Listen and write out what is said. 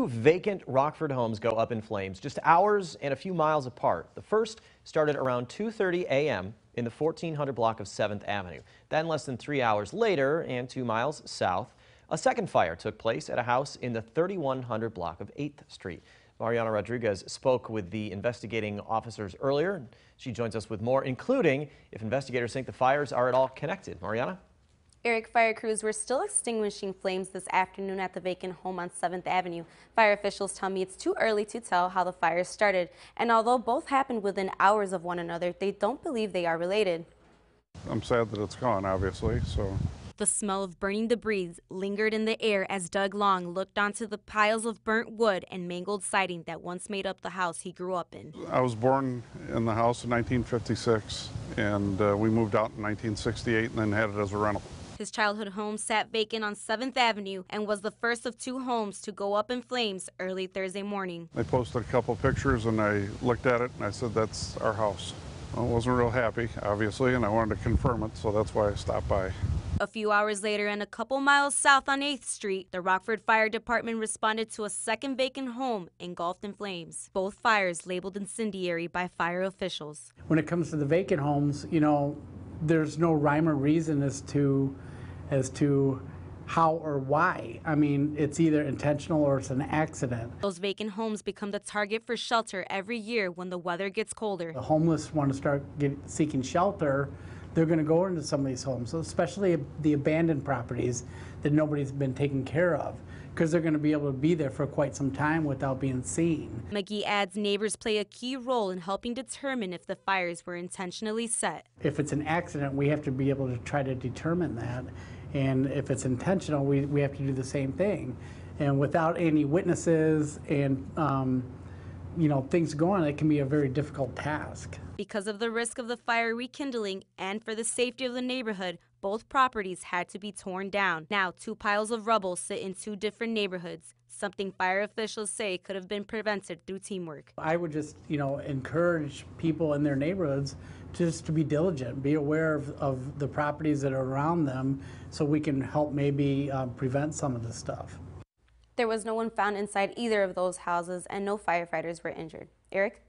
Two vacant Rockford homes go up in flames just hours and a few miles apart. The first started around 2:30 a.m. in the 1400 block of 7th Avenue. Then less than 3 hours later and 2 miles south, a second fire took place at a house in the 3100 block of 8th Street. Mariana Rodriguez spoke with the investigating officers earlier. She joins us with more, including if investigators think the fires are at all connected. Mariana? Eric, fire crews were still extinguishing flames this afternoon at the vacant home on 7th Avenue. Fire officials tell me it's too early to tell how the fires started, and although both happened within hours of one another, they don't believe they are related. I'm sad that it's gone, obviously, so. The smell of burning debris lingered in the air as Doug Long looked onto the piles of burnt wood and mangled siding that once made up the house he grew up in. I was born in the house in 1956, and we moved out in 1968 and then had it as a rental. His childhood home sat vacant on 7th Avenue and was the first of 2 homes to go up in flames early Thursday morning. They posted a couple pictures and I looked at it and I said, that's our house. I wasn't real happy, obviously, and I wanted to confirm it, so that's why I stopped by. A few hours later and a couple miles south on 8th Street, the Rockford Fire Department responded to a second vacant home engulfed in flames. Both fires labeled incendiary by fire officials. When it comes to the vacant homes, you know, there's no rhyme or reason as to how or why. I mean, it's either intentional or it's an accident. Those vacant homes become the target for shelter every year when the weather gets colder. The homeless want to start seeking shelter. They're going to go into some of these homes, so especially the abandoned properties that nobody's been taking care of, because they're going to be able to be there for quite some time without being seen. McGee adds neighbors play a key role in helping determine if the fires were intentionally set. If it's an accident, we have to be able to try to determine that. And if it's intentional, we have to do the same thing. And without any witnesses and you know, things going, it can be a very difficult task. Because of the risk of the fire rekindling and for the safety of the neighborhood, both properties had to be torn down. Now, 2 piles of rubble sit in 2 different neighborhoods, something fire officials say could have been prevented through teamwork. I would just, you know, encourage people in their neighborhoods just to be diligent, be aware of the properties that are around them so we can help maybe prevent some of this stuff. There was no one found inside either of those houses and no firefighters were injured. Eric?